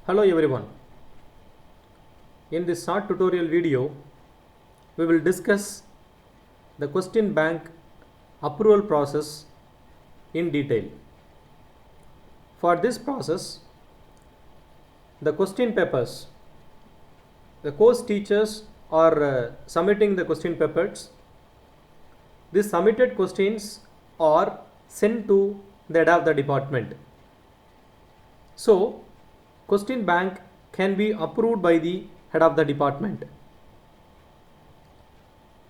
Hello everyone. In this short tutorial video, we will discuss the question bank approval process in detail. For this process, the question papers, the course teachers are submitting the question papers. These submitted questions are sent to the head of the department. So, question bank can be approved by the head of the department.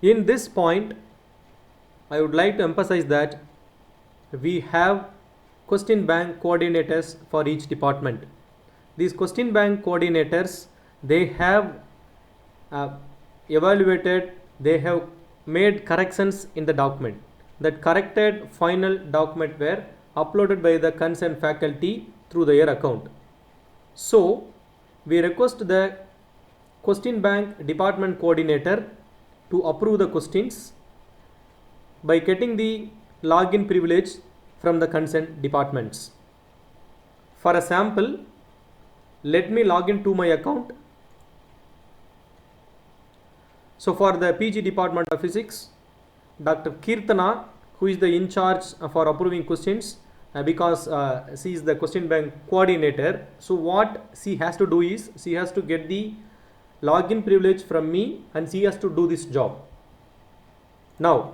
In this point, I would like to emphasize that we have question bank coordinators for each department. These question bank coordinators, they have evaluated, they have made corrections in the document. That corrected final document were uploaded by the concerned faculty through their account. So, we request the question bank department coordinator to approve the questions by getting the login privilege from the concerned departments. For a sample, let me log in to my account. So for the PG Department of Physics, Dr. Kirtana, who is the in charge for approving questions, because she is the question bank coordinator. So what she has to do is, she has to get the login privilege from me and she has to do this job. Now,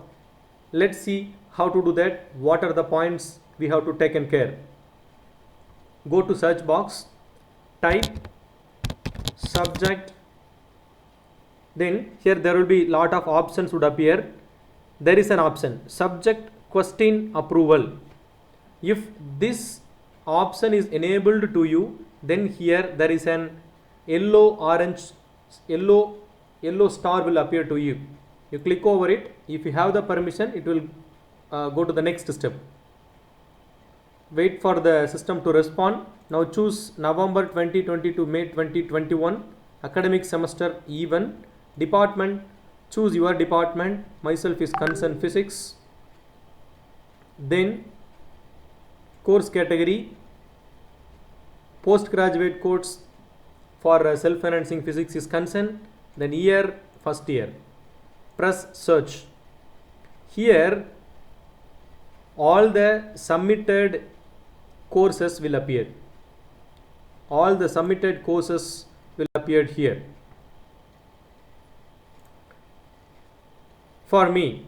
let's see how to do that. What are the points we have to take care? Go to search box, type subject, then here there will be lot of options would appear. There is an option subject question approval. If this option is enabled to you, then here there is an yellow star will appear to you. You click over it. If you have the permission, it will go to the next step. Wait for the system to respond. Now choose November 2020 to May 2021 academic semester even. Department, choose your department. Myself is concerned physics. Then course category, postgraduate course for self-financing physics is concerned. Then year, first year. Press search. Here all the submitted courses will appear. All the submitted courses will appear here. For me,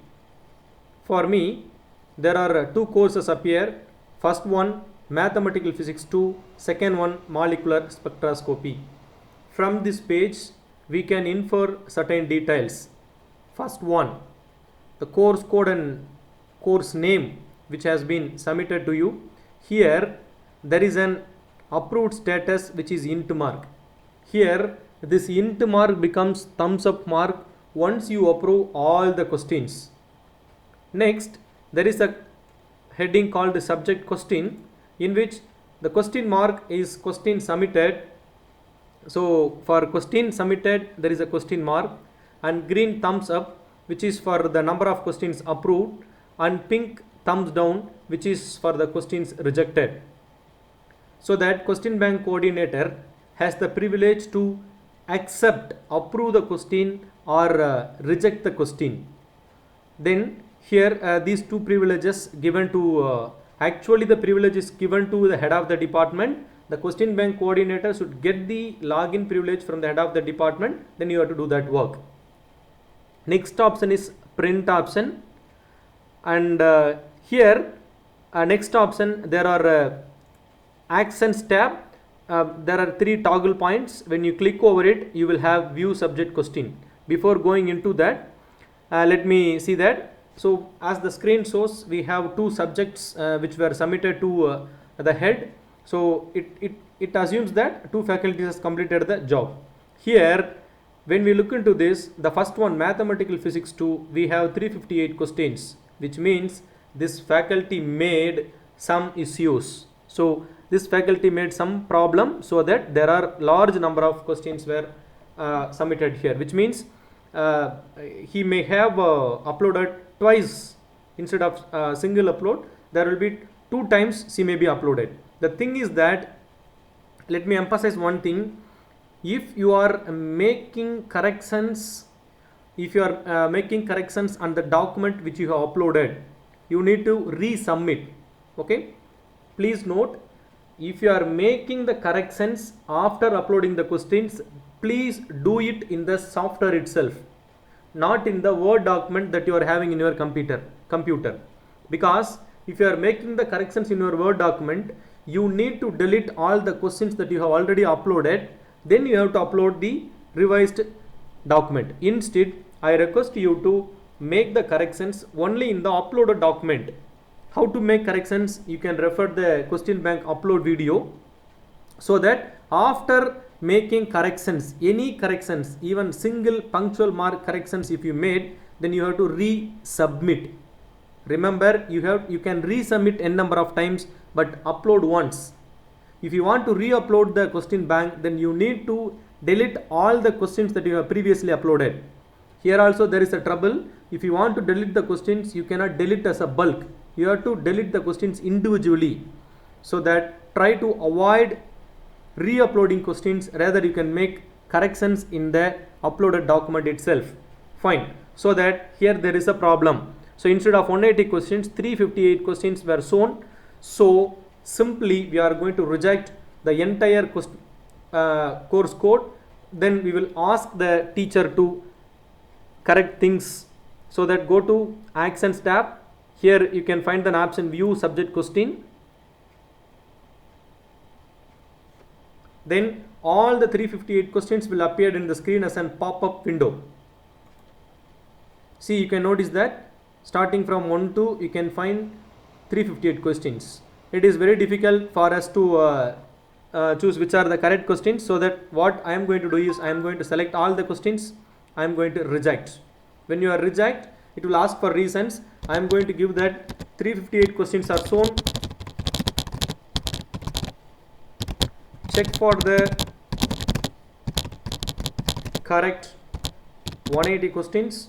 there are two courses appear. First one, Mathematical Physics 2, second one, Molecular Spectroscopy. From this page, we can infer certain details. First one, the course code and course name which has been submitted to you. Here, there is an approved status which is int mark. Here, this int mark becomes thumbs up mark once you approve all the questions. Next, there is a heading called the subject question, in which the question mark is question submitted. So for question submitted, there is a question mark, and green thumbs up which is for the number of questions approved, and pink thumbs down which is for the questions rejected. So that question bank coordinator has the privilege to accept, approve the question or reject the question. Then here these two privileges given to, actually the privilege is given to the head of the department. The question bank coordinator should get the login privilege from the head of the department, then you have to do that work. Next option is print option, and here next option there are actions tab. There are three toggle points. When you click over it, you will have view subject question. Before going into that, let me see that. So as the screen shows, we have two subjects which were submitted to the head. So it assumes that two faculties has completed the job. Here, when we look into this, the first one, Mathematical Physics 2, we have 358 questions, which means this faculty made some issues. So this faculty made some problem, so that there are large number of questions were submitted here, which means he may have uploaded twice instead of single upload. There will be 2 times she may be uploaded. The thing is that let me emphasize one thing. If you are making corrections, on the document which you have uploaded, you need to resubmit. Okay, please note, if you are making the corrections after uploading the questions, please do it in the software itself, not in the Word document that you are having in your computer. Because if you are making the corrections in your Word document, you need to delete all the questions that you have already uploaded, then you have to upload the revised document. Instead, I request you to make the corrections only in the uploaded document. How to make corrections? You can refer the question bank upload video, so that after making corrections, any corrections, even single punctual mark corrections if you made, then you have to resubmit. Remember, you can resubmit n number of times, but upload once. If you want to re-upload the question bank, then you need to delete all the questions that you have previously uploaded. Here also there is a trouble. If you want to delete the questions, you cannot delete as a bulk. You have to delete the questions individually. So that try to avoid re-uploading questions, rather you can make corrections in the uploaded document itself. Fine. So that here there is a problem. So instead of 180 questions, 358 questions were shown. So simply we are going to reject the entire course code. Then we will ask the teacher to correct things. So that go to Actions tab. Here you can find the option View Subject Question. Then all the 358 questions will appear in the screen as a pop-up window. See, you can notice that starting from 1 to you can find 358 questions. It is very difficult for us to choose which are the correct questions. So that what I am going to do is I am going to select all the questions. I am going to reject. When you are reject, it will ask for reasons. I am going to give that 358 questions are shown. Check for the correct 180 questions.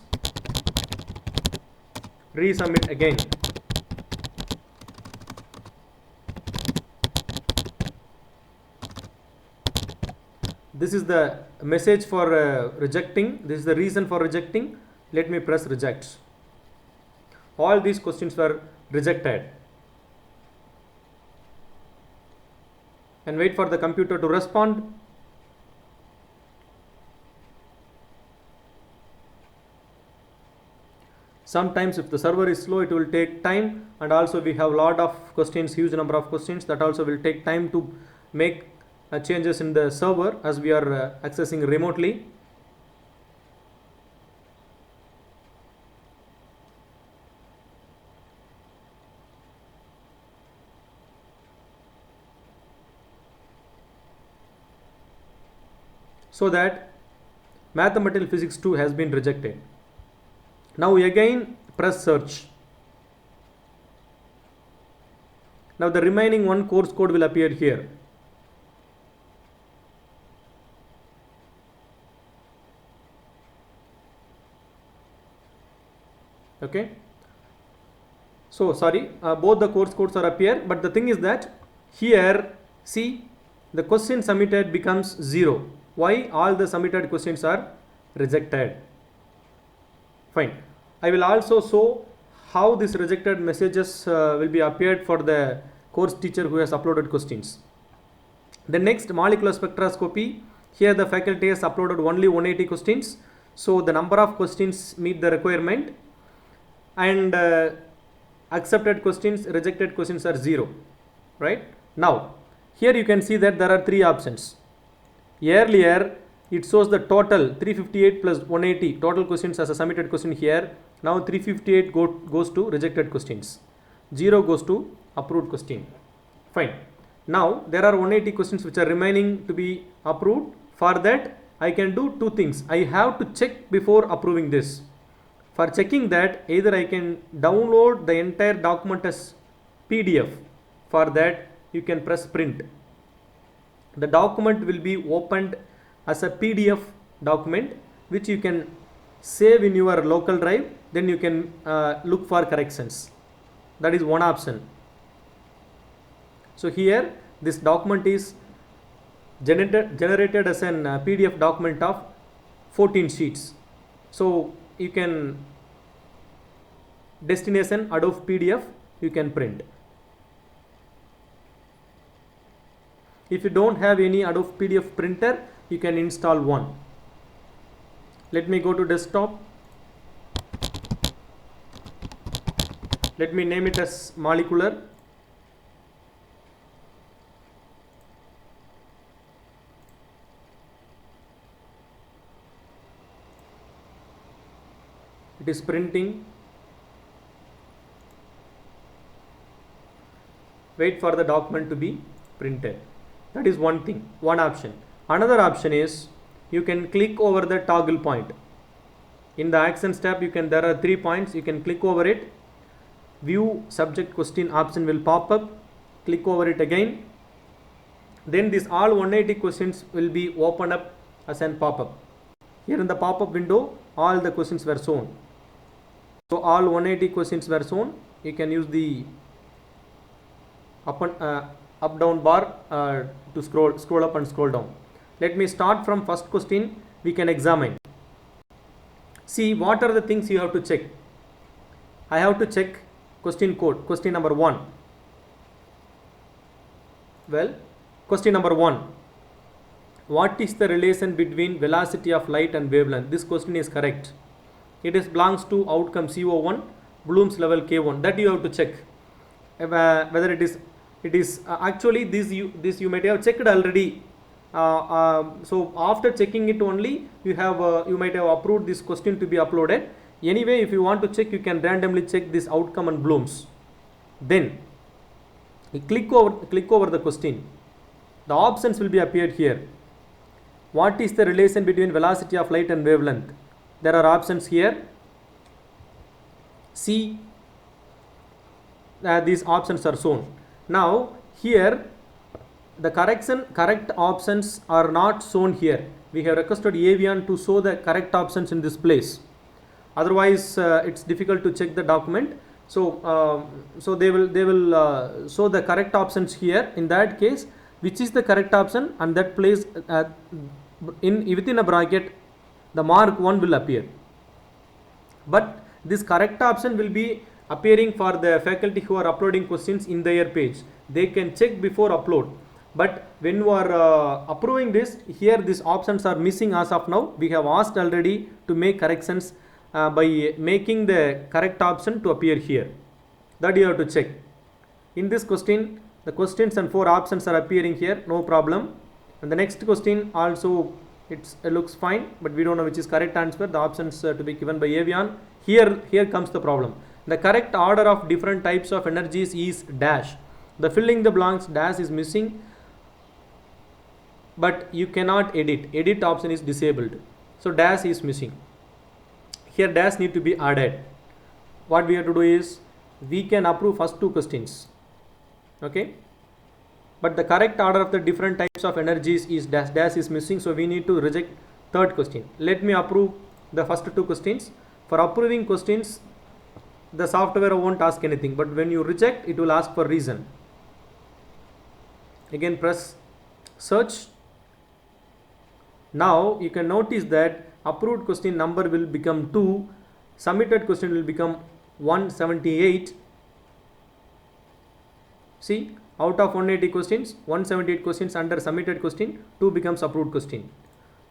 Resubmit again. This is the message for rejecting. This is the reason for rejecting. Let me press reject. All these questions were rejected. And wait for the computer to respond. Sometimes if the server is slow, it will take time, and also we have lot of questions, huge number of questions, that also will take time to make changes in the server as we are accessing remotely. So that Mathematical Physics 2 has been rejected. Now again press search. Now the remaining one course code will appear here. Okay. So sorry, both the course codes are appear, but the thing is that here, see, the question submitted becomes 0. Why? All the submitted questions are rejected. Fine. I will also show how this rejected messages will be appeared for the course teacher who has uploaded questions. The next, molecular spectroscopy. Here the faculty has uploaded only 180 questions. So the number of questions meet the requirement, and accepted questions, rejected questions are 0. Right? Now here you can see that there are 3 options. Earlier it shows the total 358 plus 180 total questions as a submitted question here. Now 358 goes to rejected questions, 0 goes to approved question. Fine. Now there are 180 questions which are remaining to be approved. For that I can do 2 things. I have to check before approving this. For checking that, either I can download the entire document as PDF. For that you can press print. The document will be opened as a PDF document which you can save in your local drive. Then you can look for corrections. That is one option. So here this document is generated as an PDF document of 14 sheets. So you can destination Adobe PDF, you can print. If you don't have any Adobe PDF printer, you can install one. Let me go to desktop. Let me name it as molecular. It is printing. Wait for the document to be printed. That is one thing, one option. Another option is you can click over the toggle point. In the Actions tab, there are 3 points. You can click over it. View subject question option will pop up. Click over it again. Then this all 180 questions will be opened up as an pop-up. Here in the pop-up window, all the questions were shown. So all 180 questions were shown. You can use the up down bar to scroll up and scroll down. Let me start from first question. We can examine. See, what are the things you have to check? I have to check question code, question number 1. Well, question number 1. What is the relation between velocity of light and wavelength? This question is correct. It belongs to outcome CO1, Bloom's level K1. That you have to check. Whether it is actually this you might have checked already. So after checking it only, you might have approved this question to be uploaded. Anyway, if you want to check, you can randomly check this outcome and Bloom's. Then you click over the question. The options will be appeared here. What is the relation between velocity of light and wavelength? There are options here. See, these options are shown. Now here the correct options are not shown here. We have requested Avian to show the correct options in this place. Otherwise, it's difficult to check the document. So they will show the correct options here. In that case, which is the correct option, and that place within a bracket, the mark 1 will appear. But this correct option will be appearing for the faculty who are uploading questions in their page. They can check before upload. But when you are approving this, here these options are missing as of now. We have asked already to make corrections by making the correct option to appear here. That you have to check. In this question, the questions and 4 options are appearing here, no problem. And the next question also it looks fine, but we don't know which is correct answer. The options to be given by Avian. Here comes the problem. The correct order of different types of energies is dash. The filling the blanks dash is missing, but you cannot edit. Edit option is disabled. So dash is missing. Here dash need to be added. What we have to do is we can approve first 2 questions. Okay. But the correct order of the different types of energies is dash. Dash is missing. So we need to reject 3rd question. Let me approve the first 2 questions. For approving questions, the software won't ask anything. But when you reject, it will ask for reason. Again press search. Now you can notice that approved question number will become 2. Submitted question will become 178. See, out of 180 questions, 178 questions under submitted question, 2 becomes approved question.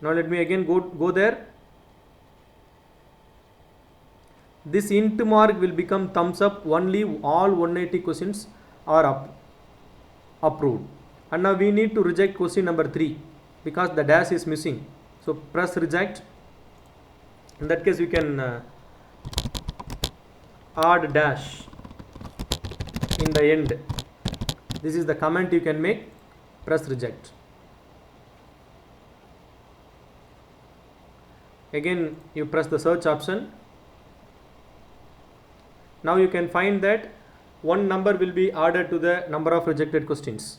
Now let me again go there. This int mark will become thumbs up. Only all 180 questions are approved. And now we need to reject question number 3 because the dash is missing. So press reject. In that case, you can add dash in the end. This is the comment you can make. Press reject. Again, you press the search option. Now you can find that one number will be added to the number of rejected questions.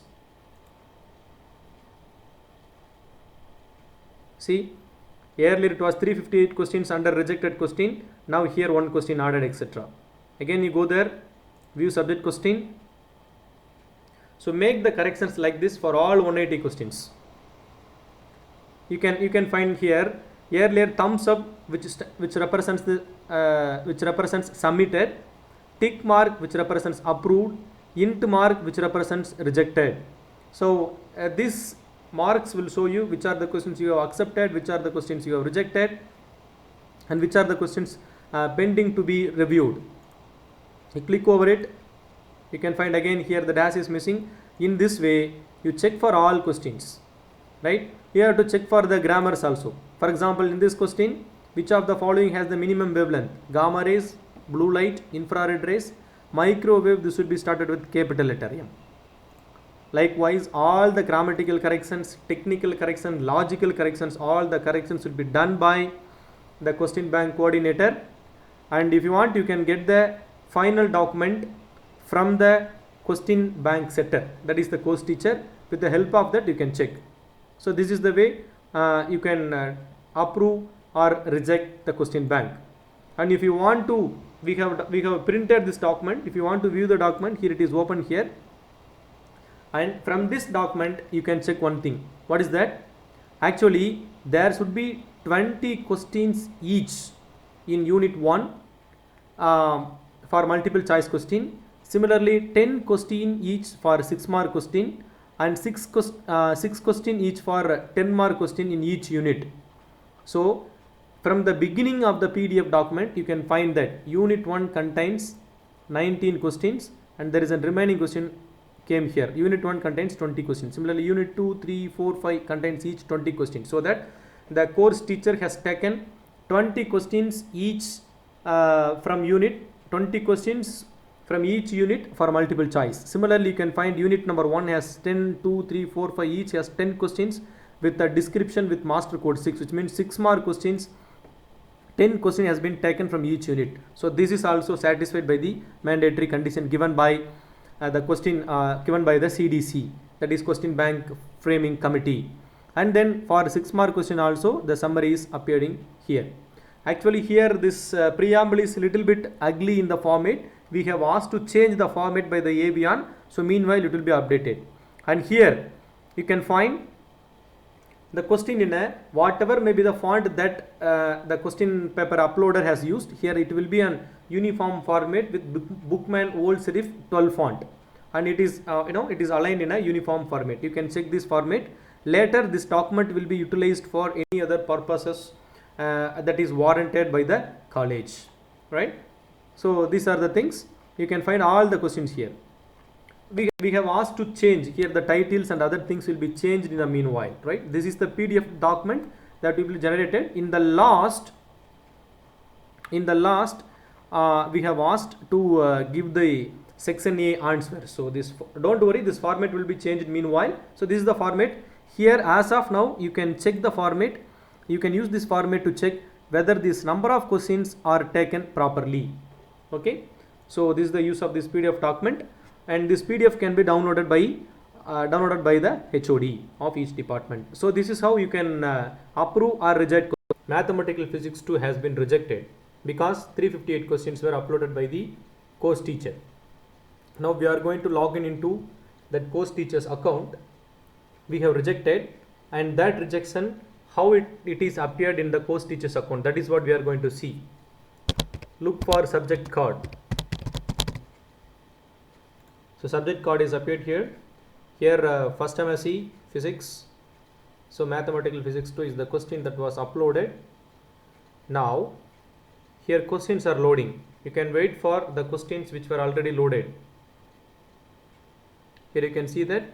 See, earlier it was 358 questions under rejected question. Now here 1 question added, etc. Again you go there, view subject question. So make the corrections like this for all 180 questions. you can find here earlier thumbs up which represents the which represents submitted, tick mark which represents approved, int mark which represents rejected. So these marks will show you which are the questions you have accepted, which are the questions you have rejected, and which are the questions pending to be reviewed. You click over it, you can find again here the dash is missing. In this way you check for all questions, right? You have to check for the grammars also. For example, in this question, which of the following has the minimum wavelength? Gamma rays, blue light, infrared rays, microwave. This should be started with capital letter M. Likewise, all the grammatical corrections, technical corrections, logical corrections, all the corrections should be done by the question bank coordinator. And if you want, you can get the final document from the question bank setter, that is the course teacher. With the help of that you can check. So this is the way you can approve or reject the question bank. And if you want to, we have printed this document. If you want to view the document, here it is open here, and from this document you can check one thing. What is that? Actually there should be 20 questions each in unit 1 for multiple choice question. Similarly 10 question each for 6 mark question, and 6 question each for 10 mark question in each unit. So from the beginning of the PDF document you can find that unit 1 contains 19 questions and there is a remaining question came here. Unit 1 contains 20 questions. Similarly unit 2, 3, 4, 5 contains each 20 questions. So that the course teacher has taken 20 questions each from unit, 20 questions from each unit for multiple choice. Similarly you can find unit number 1 has 10, 2, 3, 4, 5 each has 10 questions with a description with master code 6, which means 6 mark questions, 10 question has been taken from each unit. So this is also satisfied by the mandatory condition given by the question given by the CDC, that is question bank framing committee. And then for 6 mark question also the summary is appearing here. Actually here this preamble is little bit ugly in the format. We have asked to change the format by the Avian, so meanwhile it will be updated. And here you can find the question in a whatever may be the font that the question paper uploader has used. Here it will be an uniform format with Bookman Old Serif 12 font, and it is it is aligned in a uniform format. You can check this format. Later this document will be utilized for any other purposes that is warranted by the college, right? So these are the things. You can find all the questions here. We have asked to change here the titles and other things will be changed in the meanwhile, right? This is the PDF document that will be generated. In the last we have asked to give the section A answer. So this, don't worry, this format will be changed meanwhile. So this is the format. Here as of now you can check the format. You can use this format to check whether this number of questions are taken properly. Okay, so this is the use of this PDF document, and this PDF can be downloaded by the HOD of each department. So this is how you can approve or reject. Mathematical Physics 2 has been rejected because 358 questions were uploaded by the course teacher. Now we are going to log in into that course teacher's account. We have rejected, and that rejection, how it is appeared in the course teacher's account, that is what we are going to see. Look for subject card. So subject card is appeared here. Here first MSc Physics. So Mathematical Physics 2 is the question that was uploaded. Now here questions are loading. You can wait for the questions which were already loaded. Here you can see that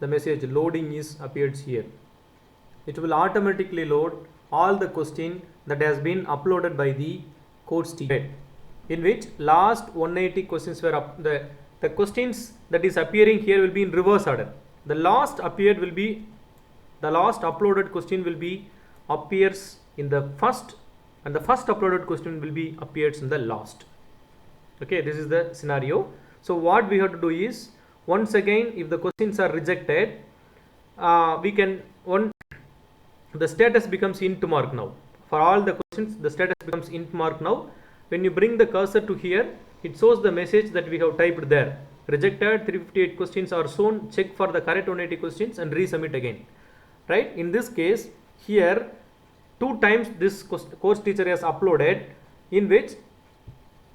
the message loading is appears here. It will automatically load all the question that has been uploaded by the course teacher, in which last 180 questions were up. The questions that is appearing here will be in reverse order. The last uploaded question will be appears in the first, and the first uploaded question will be appears in the last. Okay, this is the scenario. So what we have to do is, once again, if the questions are rejected, the status becomes int mark now. For all the questions, the status becomes int mark now. When you bring the cursor to here, it shows the message that we have typed there. Rejected, 358 questions are shown. Check for the correct 180 questions and resubmit again. right? In this case, here 2 times this course teacher has uploaded, in which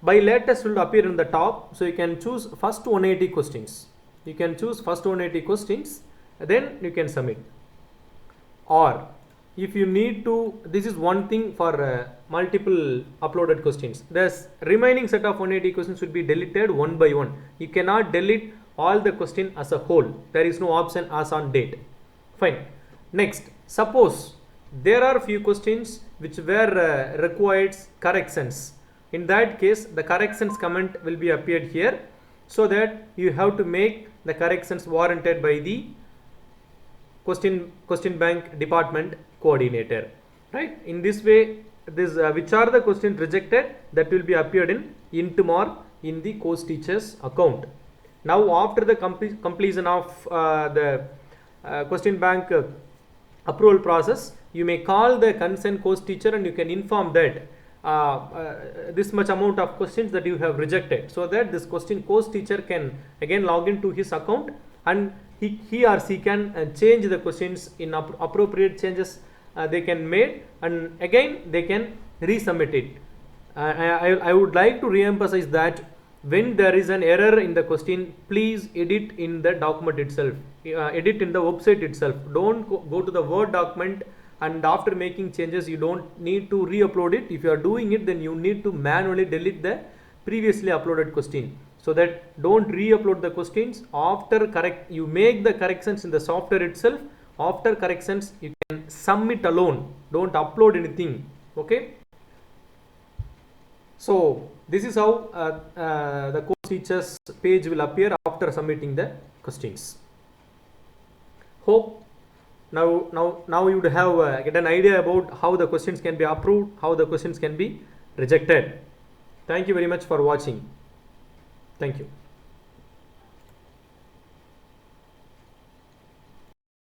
by latest will appear in the top. So you can choose first 180 questions. You can choose first 180 questions, then you can submit. Or if you need to, this is one thing for multiple uploaded questions. The remaining set of 180 questions should be deleted one by one. You cannot delete all the question as a whole. There is no option as on date. Fine. Next, suppose there are few questions which were requires corrections. In that case, the corrections comment will be appeared here, so that you have to make the corrections warranted by the question bank department coordinator, right? In this way, this which are the questions rejected, that will be appeared in int mark in the course teacher's account. Now after the completion of the question bank approval process, you may call the concerned course teacher and you can inform that this much amount of questions that you have rejected, so that this course teacher can again log into his account, and he or she can change the questions in appropriate changes they can make, and again they can resubmit it. I would like to re-emphasize that when there is an error in the question, please edit in the document itself, edit in the website itself. Don't go to the Word document and after making changes you don't need to re-upload it. If you are doing it, then you need to manually delete the previously uploaded question, so that don't re-upload the questions. After you make the corrections in the software itself. After corrections you can submit alone, don't upload anything. Okay, so this is how the course teachers page will appear after submitting the questions. Hope now you would have get an idea about how the questions can be approved, how the questions can be rejected. Thank you very much for watching. Thank you.